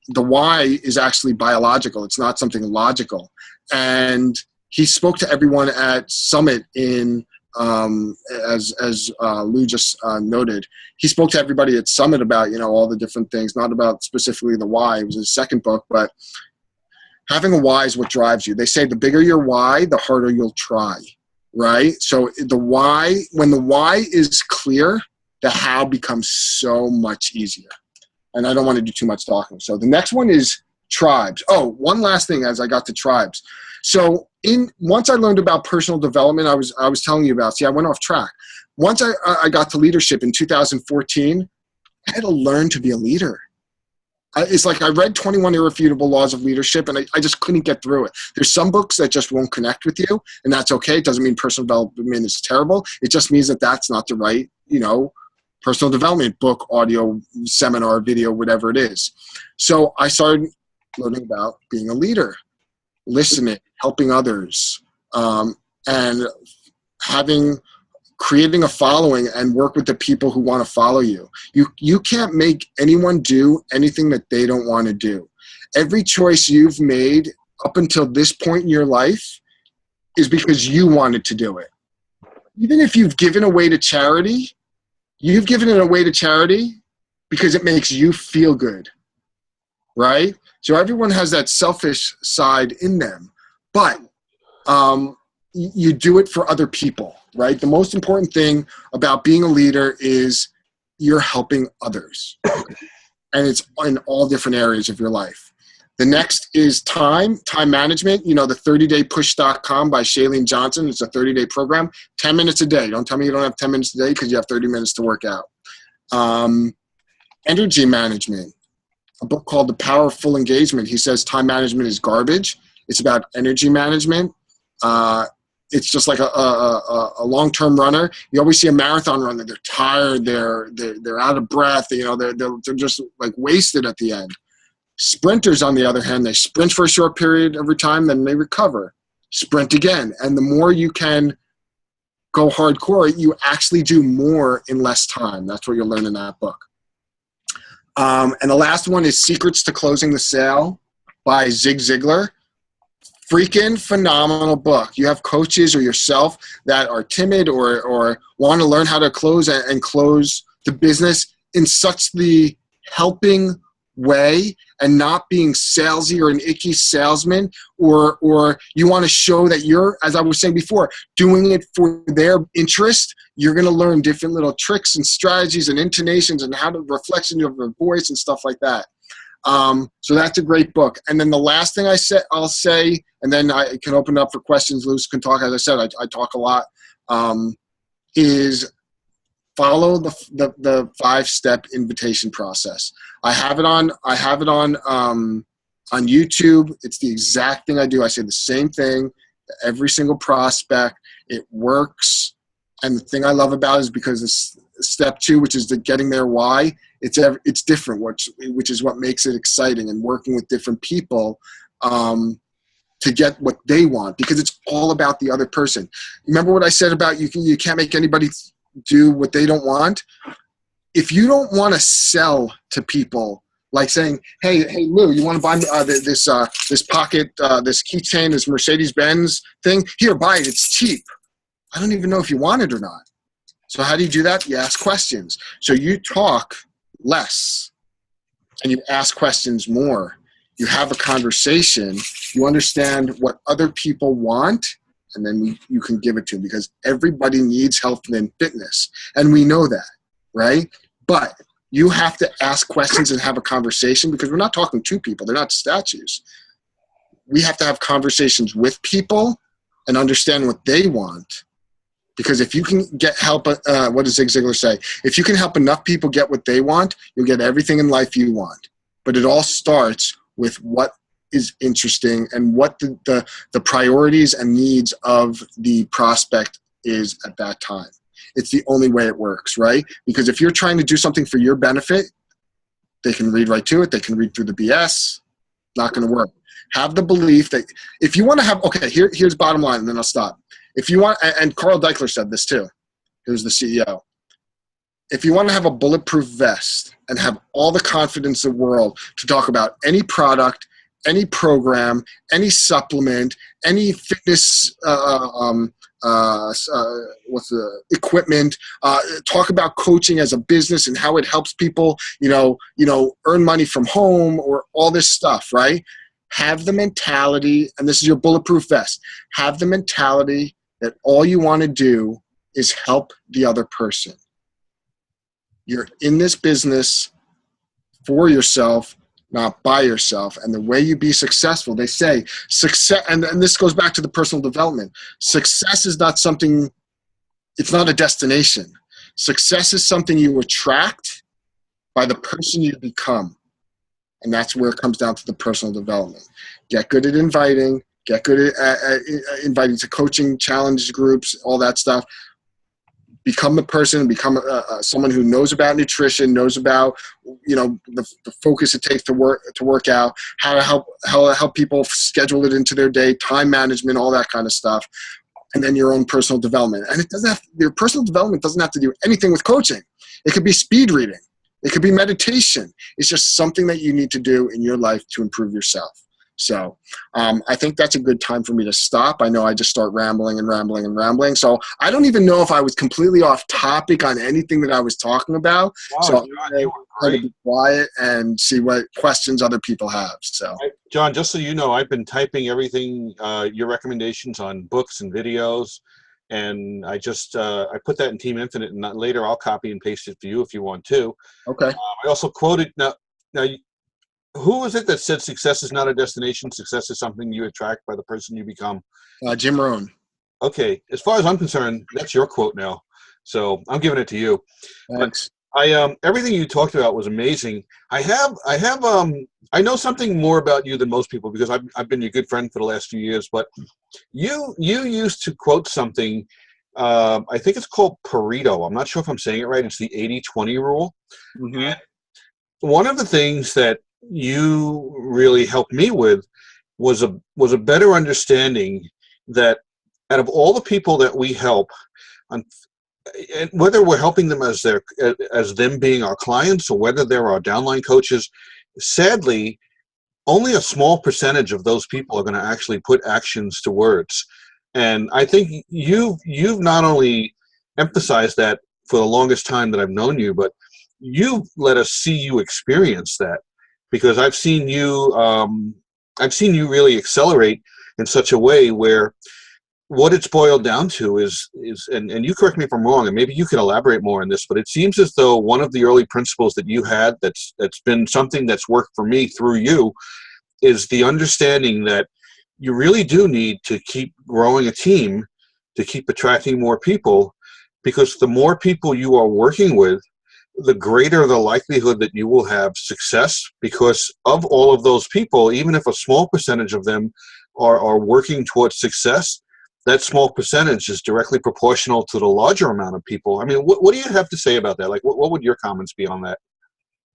the why is actually biological. It's not something logical. And he spoke to everyone at Summit in, as Lou just noted, he spoke to everybody at Summit about, all the different things, not about specifically the why. It was his second book, but having a why is what drives you. They say the bigger your why, the harder you'll try, right? So the why, when the why is clear, the how becomes so much easier. And I don't want to do too much talking. So the next one is tribes. Oh, one last thing as I got to tribes. So once I learned about personal development, I was telling you about, see, I went off track. Once I got to leadership in 2014, I had to learn to be a leader. It's like I read 21 Irrefutable Laws of Leadership, and I just couldn't get through it. There's some books that just won't connect with you, and that's okay. It doesn't mean personal development is terrible. It just means that that's not the right, personal development book, audio, seminar, video, whatever it is. So I started learning about being a leader, listening, helping others, and creating a following and work with the people who want to follow you. You can't make anyone do anything that they don't want to do. Every choice you've made up until this point in your life is because you wanted to do it. Even if you've given away to charity, you've given it away to charity because it makes you feel good, right? So everyone has that selfish side in them, but you do it for other people, right? The most important thing about being a leader is you're helping others. And it's in all different areas of your life. The next is time management. The 30daypush.com by Shailene Johnson. It's a 30-day program, 10 minutes a day. Don't tell me you don't have 10 minutes a day because you have 30 minutes to work out. Energy management, a book called The Power of Full Engagement. He says time management is garbage. It's about energy management. It's just like a long-term runner. You always see a marathon runner. They're tired. They're out of breath. They're just like wasted at the end. Sprinters, on the other hand, they sprint for a short period every time, then they recover. Sprint again. And the more you can go hardcore, you actually do more in less time. That's what you'll learn in that book. And the last one is Secrets to Closing the Sale by Zig Ziglar. Freaking phenomenal book. You have coaches or yourself that are timid or want to learn how to close and close the business in such the helping way and not being salesy or an icky salesman, or you want to show that you're, as I was saying before, doing it for their interest. You're going to learn different little tricks and strategies and intonations and how to reflection of your voice and stuff like that. So that's a great book. And then the last thing I'll say, and then I can open up for questions. Luce can talk. As I said, I talk a lot, is follow the 5-step invitation process. I have it on YouTube. It's the exact thing I do. I say the same thing to every single prospect. It works. And the thing I love about it is because it's step 2, which is the getting their why. It's different, which is what makes it exciting, and working with different people to get what they want, because it's all about the other person. Remember what I said about you can't make anybody do what they don't want? If you don't want to sell to people, like saying, hey Lou, you want to buy this pocket, this keychain, this Mercedes-Benz thing? Here, buy it. It's cheap. I don't even know if you want it or not. So how do you do that? You ask questions. So you talk less and you ask questions more. You have a conversation. You understand what other people want, and then you can give it to them, because everybody needs health and fitness. And we know that, right? But you have to ask questions and have a conversation, because we're not talking to people. They're not statues. We have to have conversations with people and understand what they want. Because if you can help, what does Zig Ziglar say? If you can help enough people get what they want, you'll get everything in life you want. But it all starts with what is interesting and what the priorities and needs of the prospect is at that time. It's the only way it works, right? Because if you're trying to do something for your benefit, they can read right to it. They can read through the BS. Not going to work. Have the belief that if you want to have, okay, here's bottom line, and then I'll stop. If you want, and Carl Deichler said this too, who's the CEO. If you want to have a bulletproof vest and have all the confidence in the world to talk about any product, any program, any supplement, any fitness what's the equipment, talk about coaching as a business and how it helps people, earn money from home or all this stuff, right? Have the mentality, and this is your bulletproof vest, have the mentality that all you want to do is help the other person. You're in this business for yourself, not by yourself. And the way you be successful, they say success, and this goes back to the personal development. Success is not something, it's not a destination. Success is something you attract by the person you become. And that's where it comes down to the personal development. Get good at inviting, get good at inviting to coaching, challenge groups, all that stuff. Become the person, become someone who knows about nutrition, knows about the focus it takes to work out, how to help people schedule it into their day, time management, all that kind of stuff, and then your own personal development. And your personal development doesn't have to do anything with coaching. It could be speed reading, it could be meditation. It's just something that you need to do in your life to improve yourself. So I think that's a good time for me to stop. I know I just start rambling and rambling and rambling. So I don't even know if I was completely off topic on anything that I was talking about. Wow, so John, I'm going to be quiet and see what questions other people have. So, John, just so you know, I've been typing everything, your recommendations on books and videos, and I just I put that in Team Infinite, and later I'll copy and paste it for you if you want to. Okay. I also quoted now. Who was it that said success is not a destination? Success is something you attract by the person you become. Jim Rohn. Okay, as far as I'm concerned, that's your quote now. So I'm giving it to you. Thanks. But everything you talked about was amazing. I know something more about you than most people because I've been your good friend for the last few years. But you used to quote something. I think it's called Pareto. I'm not sure if I'm saying it right. It's the 80-20 rule. Mm-hmm. And one of the things that you really helped me with was a better understanding that out of all the people that we help, and whether we're helping them as them being our clients or whether they're our downline coaches, sadly, only a small percentage of those people are going to actually put actions to words. And I think you've not only emphasized that for the longest time that I've known you, but you've let us see you experience that. Because I've seen you really accelerate in such a way where what it's boiled down to is and you correct me if I'm wrong, and maybe you can elaborate more on this, but it seems as though one of the early principles that you had that's been something that's worked for me through you is the understanding that you really do need to keep growing a team to keep attracting more people, because the more people you are working with, the greater the likelihood that you will have success, because of all of those people, even if a small percentage of them are working towards success, that small percentage is directly proportional to the larger amount of people. I mean, what do you have to say about that? Like, what would your comments be on that?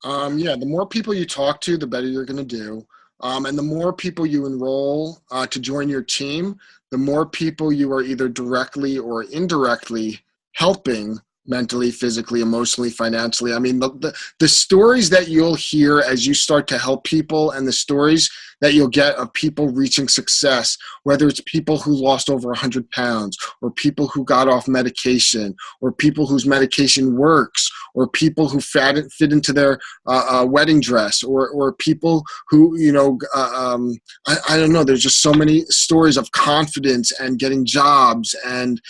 Yeah, the more people you talk to, the better you're going to do. And the more people you enroll to join your team, the more people you are either directly or indirectly helping mentally, physically, emotionally, financially. I mean, the stories that you'll hear as you start to help people, and the stories that you'll get of people reaching success, whether it's people who lost over 100 pounds, or people who got off medication, or people whose medication works, or people who fit into their wedding dress, or people who, I don't know, there's just so many stories of confidence and getting jobs and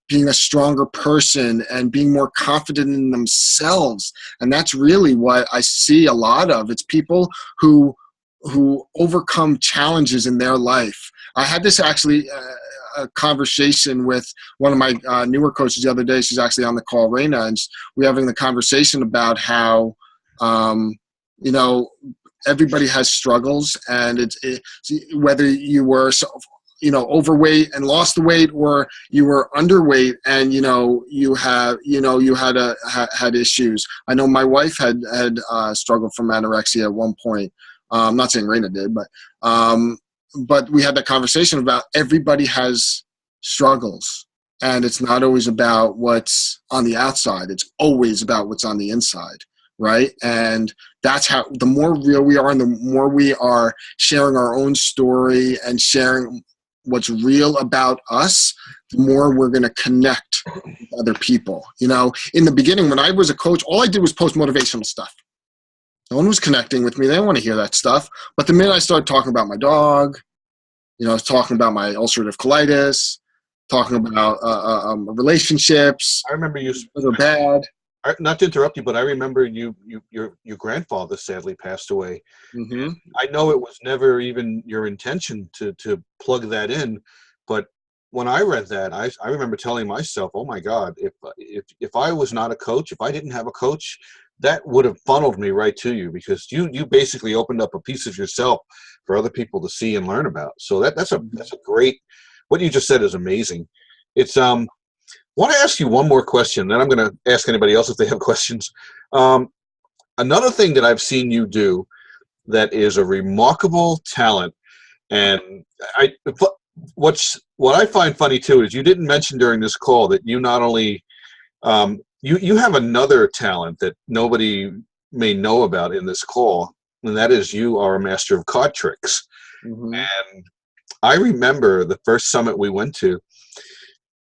being a stronger person and being more confident in themselves. And that's really what I see a lot of. It's people who overcome challenges in their life. I had this actually a conversation with one of my newer coaches the other day. She's actually on the call, Raina, and we're having the conversation about how, everybody has struggles, and it's whether you were overweight and lost the weight, or you were underweight and you had issues. I know my wife had struggled from anorexia at one point. I'm not saying Raina did, but we had that conversation about everybody has struggles, and it's not always about what's on the outside. It's always about what's on the inside. right? And that's how, the more real we are and the more we are sharing our own story and sharing what's real about us, the more we're going to connect with other people. You know, in the beginning, when I was a coach, all I did was post motivational stuff. No one was connecting with me. They didn't want to hear that stuff. But the minute I started talking about my dog, you know, I was talking about my ulcerative colitis, talking about relationships, I remember you. good or bad. Not to interrupt you, but I remember your grandfather sadly passed away. Mm-hmm. I know it was never even your intention to plug that in, but when I read that, I remember telling myself, "Oh my God, if I was not a coach, if I didn't have a coach, that would have funneled me right to you, because you basically opened up a piece of yourself for other people to see and learn about." So that's a great. What you just said is amazing. It's I want to ask you one more question, then I'm going to ask anybody else if they have questions. Um, Another thing that I've seen you do that is a remarkable talent, and I what I find funny too is you didn't mention during this call that you not only you have another talent that nobody may know about in this call, and that is you are a master of card tricks. Mm-hmm. And I remember the first summit we went to,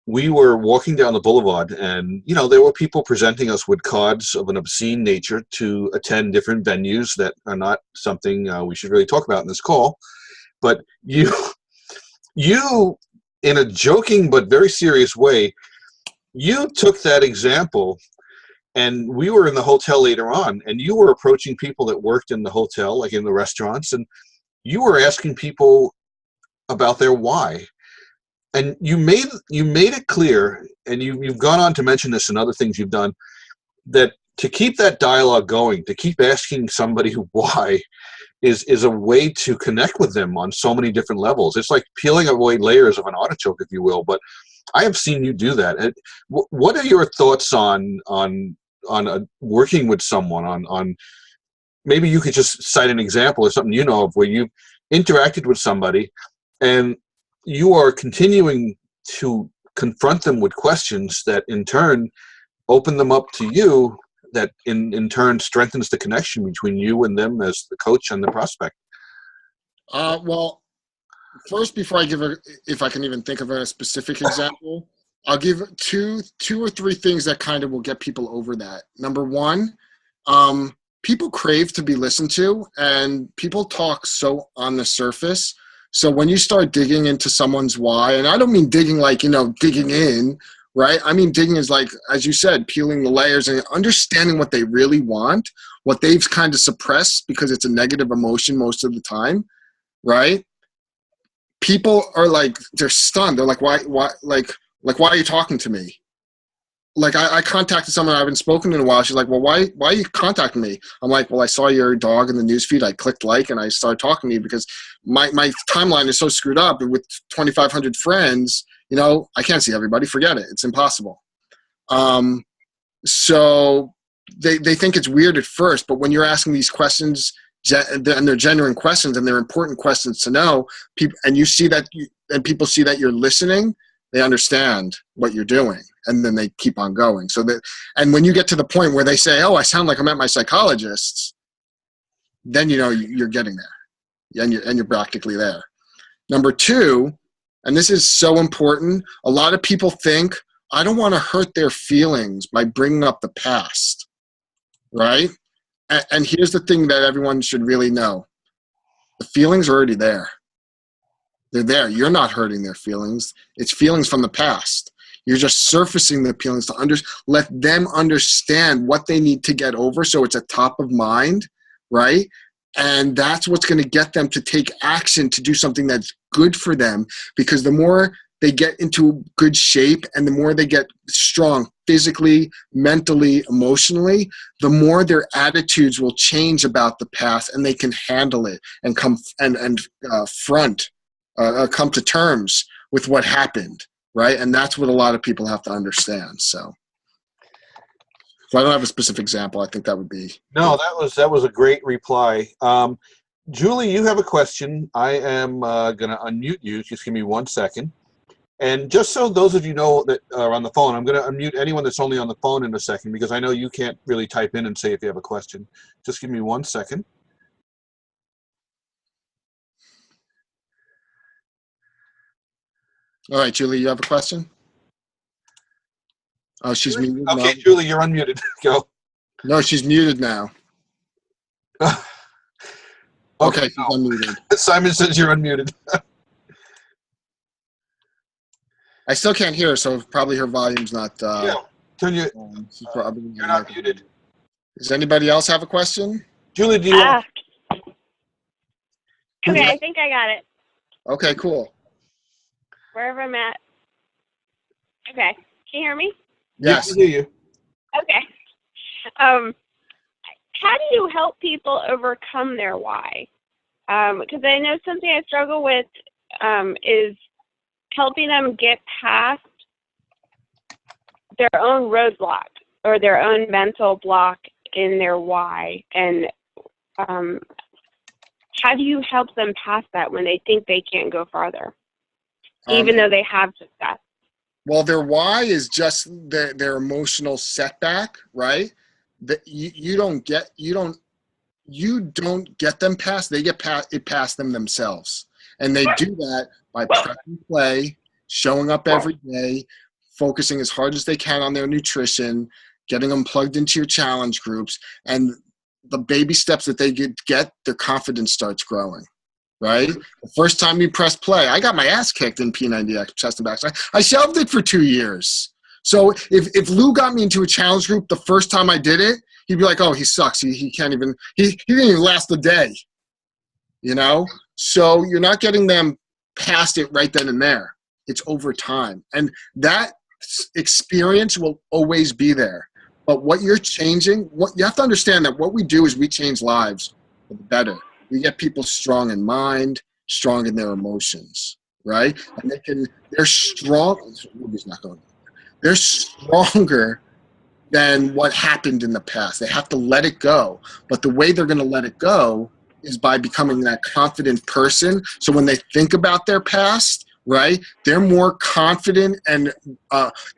we were walking down the boulevard, and you know, there were people presenting us with cards of an obscene nature to attend different venues that are not something we should really talk about in this call. But you, in a joking but very serious way, you took that example, and we were in the hotel later on, and you were approaching people that worked in the hotel, like in the restaurants, and you were asking people about their why. And you made it clear, and you've gone on to mention this and other things you've done, that to keep that dialogue going, to keep asking somebody why, is a way to connect with them on so many different levels. It's like peeling away layers of an artichoke, if you will. But I have seen you do that. What are your thoughts on working with someone on maybe you could just cite an example or something you know of where you've interacted with somebody and you are continuing to confront them with questions that in turn open them up to you, that in turn strengthens the connection between you and them as the coach and the prospect. Well, first, before I give if I can even think of a specific example, I'll give two or three things that kind of will get people over that. Number one, people crave to be listened to, and people talk so on the surface. So when you start digging into someone's why, and I don't mean digging like, you know, digging in, right? I mean digging is like, as you said, peeling the layers and understanding what they really want, what they've kind of suppressed because it's a negative emotion most of the time, right? People are like, they're stunned. They're like, why, why are you talking to me? Like I contacted someone I haven't spoken to in a while. She's like, well, why are you contacting me? I'm like, well, I saw your dog in the newsfeed. I clicked like, and I started talking to you because my timeline is so screwed up. And with 2,500 friends, you know, I can't see everybody. Forget it. It's impossible. So they think it's weird at first, but when you're asking these questions, and they're genuine questions and they're important questions to know, people, and you see that, and people see that you're listening, they understand what you're doing, and then they keep on going. So that, and when you get to the point where they say, "Oh, I sound like I'm at my psychologist's," then you know you're getting there, and you're practically there. Number two, and this is so important, a lot of people think, I don't want to hurt their feelings by bringing up the past, right? And here's the thing that everyone should really know: the feelings are already there. They're there. You're not hurting their feelings. It's feelings from the past. You're just surfacing the feelings to let them understand what they need to get over, so it's a top of mind, right? And that's what's going to get them to take action to do something that's good for them, because the more they get into good shape and the more they get strong physically, mentally, emotionally, the more their attitudes will change about the past, and they can handle it and come come to terms with what happened, right? And that's what a lot of people have to understand. So I don't have a specific example. I think that would be. No, that was a great reply. Julie, you have a question. I am going to unmute you. Just give me 1 second. And just so those of you know that are on the phone, I'm going to unmute anyone that's only on the phone in a second because I know you can't really type in and say if you have a question. Just give me 1 second. All right, Julie, you have a question? Oh, she's muted. Okay, No. Julie, you're unmuted. Go. No, she's muted now. Okay, she's unmuted. Simon says you're unmuted. I still can't hear her, so probably her volume's not. Yeah, turn your. She's probably You're not muted. Does anybody else have a question? Julie, do you want? Okay, I think I got it. Okay, cool. Wherever I'm at. Okay, can you hear me? Yes. I can hear you. Okay. How do you help people overcome their why? Because I know something I struggle with is helping them get past their own roadblock or their own mental block in their why. And how do you help them past that when they think they can't go farther, even though they have success? Well, their why is just their emotional setback, right? That you don't get them past. They get past them themselves, and they do that by pressing play, showing up every day, focusing as hard as they can on their nutrition, getting them plugged into your challenge groups, and the baby steps that they get, their confidence starts growing. Right? The first time you press play, I got my ass kicked in P90X, chest and back. I shelved it for 2 years. So if Lou got me into a challenge group the first time I did it, he'd be like, oh, he sucks. He can't even, he didn't even last a day. You know? So you're not getting them past it right then and there. It's over time. And that experience will always be there. But what you're changing, what you have to understand that what we do is we change lives for the better. We get people strong in mind, strong in their emotions, right? And they're strong. Movie's not going. They're stronger than what happened in the past. They have to let it go. But the way they're going to let it go is by becoming that confident person. So when they think about their past, right, they're more confident and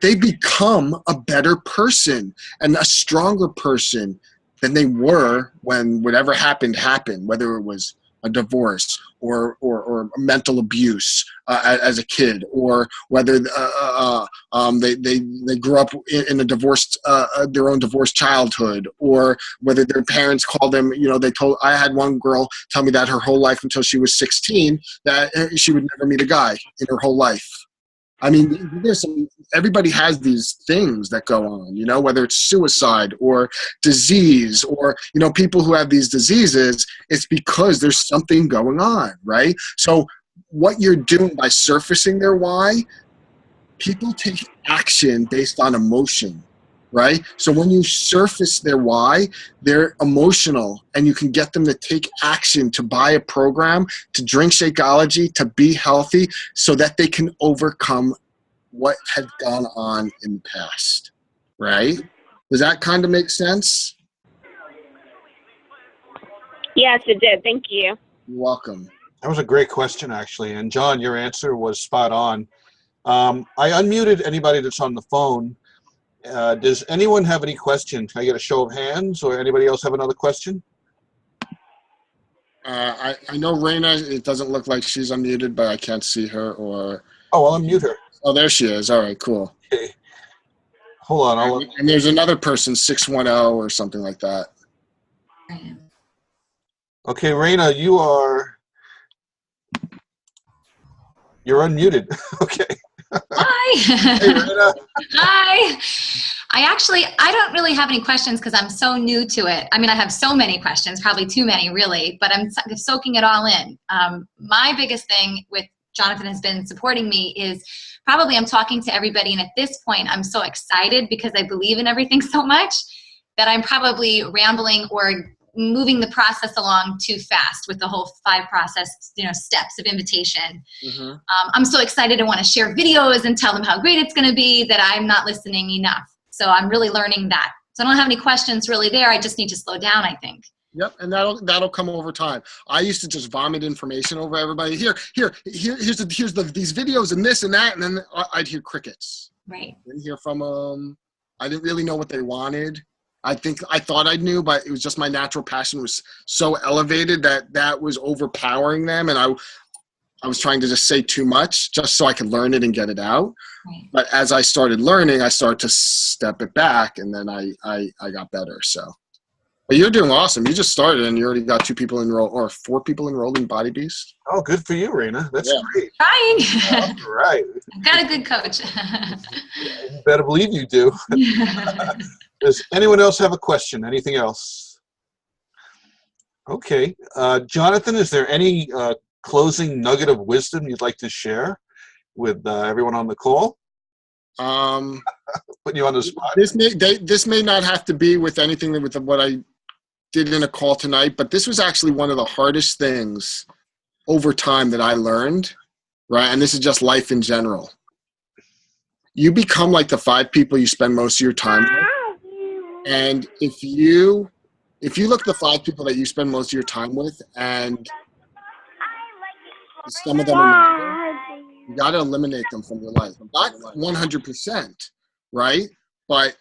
they become a better person and a stronger person than they were when whatever happened, whether it was a divorce or mental abuse as a kid, or whether they grew up in a divorced their own divorced childhood, or whether their parents called them. I had one girl tell me that her whole life until she was 16 that she would never meet a guy in her whole life. I mean, everybody has these things that go on, whether it's suicide or disease or, people who have these diseases, it's because there's something going on, right? So what you're doing by surfacing their why, people take action based on emotion, right? So when you surface their why, they're emotional, and you can get them to take action, to buy a program, to drink Shakeology, to be healthy, so that they can overcome what had gone on in the past, right? Does that kind of make sense? Yes, it did. Thank you. You're welcome. That was a great question, actually. And John, your answer was spot on. I unmuted anybody that's on the phone. Does anyone have any questions? Can I get a show of hands, or anybody else have another question? I know Raina, it doesn't look like she's unmuted, but I can't see her. Or Oh, I'll unmute her. Oh, there she is. All right, cool. Okay. Hold on. And there's another person, 610 or something like that. Okay, Raina, you're unmuted. Okay. Hi. Hey, Raina. Hi. I don't really have any questions because I'm so new to it. I mean, I have so many questions, probably too many really, but I'm soaking it all in. My biggest thing with Jonathan has been supporting me is probably I'm talking to everybody, and at this point I'm so excited because I believe in everything so much that I'm probably rambling or moving the process along too fast with the whole 5 process, steps of invitation. Mm-hmm. I'm so excited. I want to share videos and tell them how great it's going to be that I'm not listening enough. So I'm really learning that. So I don't have any questions really there. I just need to slow down, I think. Yep, and that'll come over time. I used to just vomit information over everybody. Here's these videos and this and that, and then I'd hear crickets. Right. Didn't hear from them. I didn't really know what they wanted. I thought I knew, but it was just my natural passion was so elevated that was overpowering them, and I was trying to just say too much just so I could learn it and get it out. Right. But as I started learning, I started to step it back, and then I got better. So. But you're doing awesome. You just started, and you already got 2 people enrolled, or 4 people enrolled in Body Beast. Oh, good for you, Raina. That's great. Trying. All right. I've got a good coach. You better believe you do. Does anyone else have a question? Anything else? Okay. Jonathan, is there any closing nugget of wisdom you'd like to share with everyone on the call? Putting you on the spot. This may not have to be with anything with what I did in a call tonight, but this was actually one of the hardest things over time that I learned, right? And this is just life in general. You become like the 5 people you spend most of your time with. And if you look at the 5 people that you spend most of your time with, and some of them you got to eliminate them from your life. Not 100%, right? But,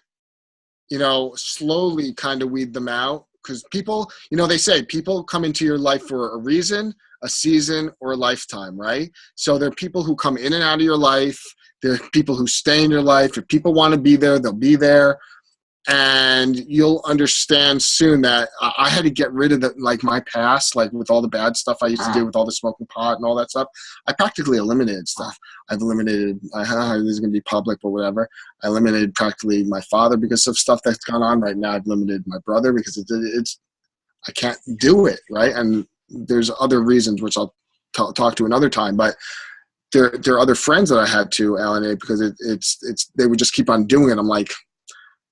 slowly kind of weed them out. Because people, they say people come into your life for a reason, a season, or a lifetime, right? So there are people who come in and out of your life. There are people who stay in your life. If people want to be there, they'll be there. And you'll understand soon that I had to get rid of my past, like with all the bad stuff I used to do with all the smoking pot and all that stuff. I practically eliminated stuff. I've eliminated, this is going to be public or whatever. I eliminated practically my father because of stuff that's gone on right now. I've eliminated my brother because I can't do it, right? And there's other reasons, which I'll talk to another time, but there are other friends that I had to alienate because they would just keep on doing it. I'm like,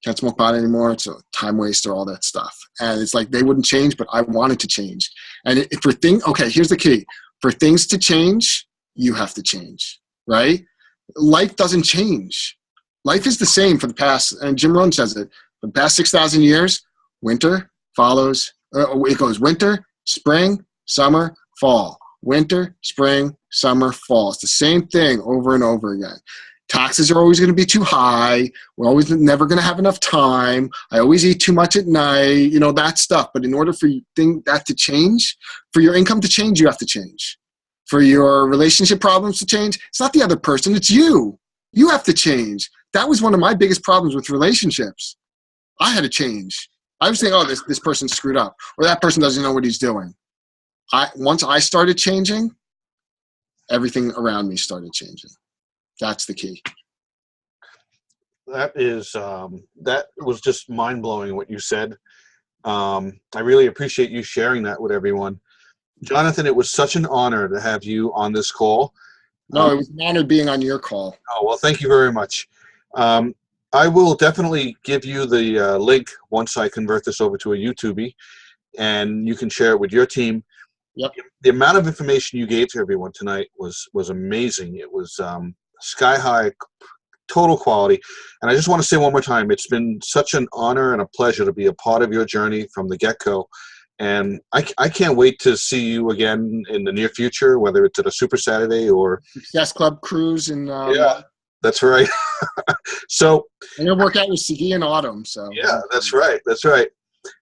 can't smoke pot anymore. It's a time waster, all that stuff. And it's like they wouldn't change, but I wanted to change. And here's the key. For things to change, you have to change, right? Life doesn't change. Life is the same for the past, and Jim Rohn says it, the past 6,000 years, winter follows, it goes winter, spring, summer, fall. Winter, spring, summer, fall. It's the same thing over and over again. Taxes are always going to be too high. We're always never going to have enough time. I always eat too much at night, that stuff. But in order for that to change, for your income to change, you have to change. For your relationship problems to change, it's not the other person, it's you. You have to change. That was one of my biggest problems with relationships. I had to change. I was thinking, this person screwed up, or that person doesn't know what he's doing. Once I started changing, everything around me started changing. That's the key. That was just mind-blowing what you said. I really appreciate you sharing that with everyone. Jonathan, it was such an honor to have you on this call. No, it was an honor being on your call. Oh, well, thank you very much. I will definitely give you the link once I convert this over to a YouTubey, and you can share it with your team. Yep. The amount of information you gave to everyone tonight was amazing. It was sky high, total quality. And I just want to say one more time, it's been such an honor and a pleasure to be a part of your journey from the get-go. And I can't wait to see you again in the near future, whether it's at a Super Saturday or Success Club cruise. Yeah, that's right. So I'm going to work out with Sigi in autumn. So yeah, that's right. That's right.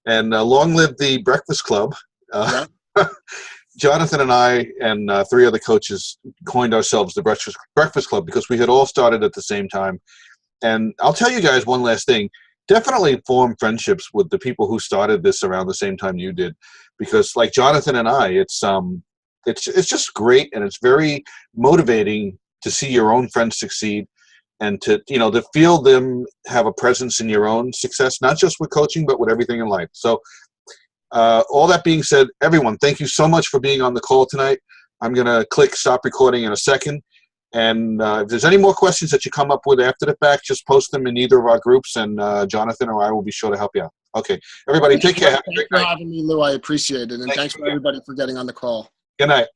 And long live the Breakfast Club. Yeah. Jonathan and I and 3 other coaches coined ourselves the Breakfast Club because we had all started at the same time. And I'll tell you guys one last thing. Definitely form friendships with the people who started this around the same time you did. Because like Jonathan and I, it's just great, and it's very motivating to see your own friends succeed and to feel them have a presence in your own success, not just with coaching, but with everything in life. So all that being said, everyone, thank you so much for being on the call tonight. I'm going to click stop recording in a second. And if there's any more questions that you come up with after the fact, just post them in either of our groups, and Jonathan or I will be sure to help you out. Okay. Everybody, take care. Have a great night. Thanks for having me, Lou. I appreciate it. And thanks for everybody for getting on the call. Good night.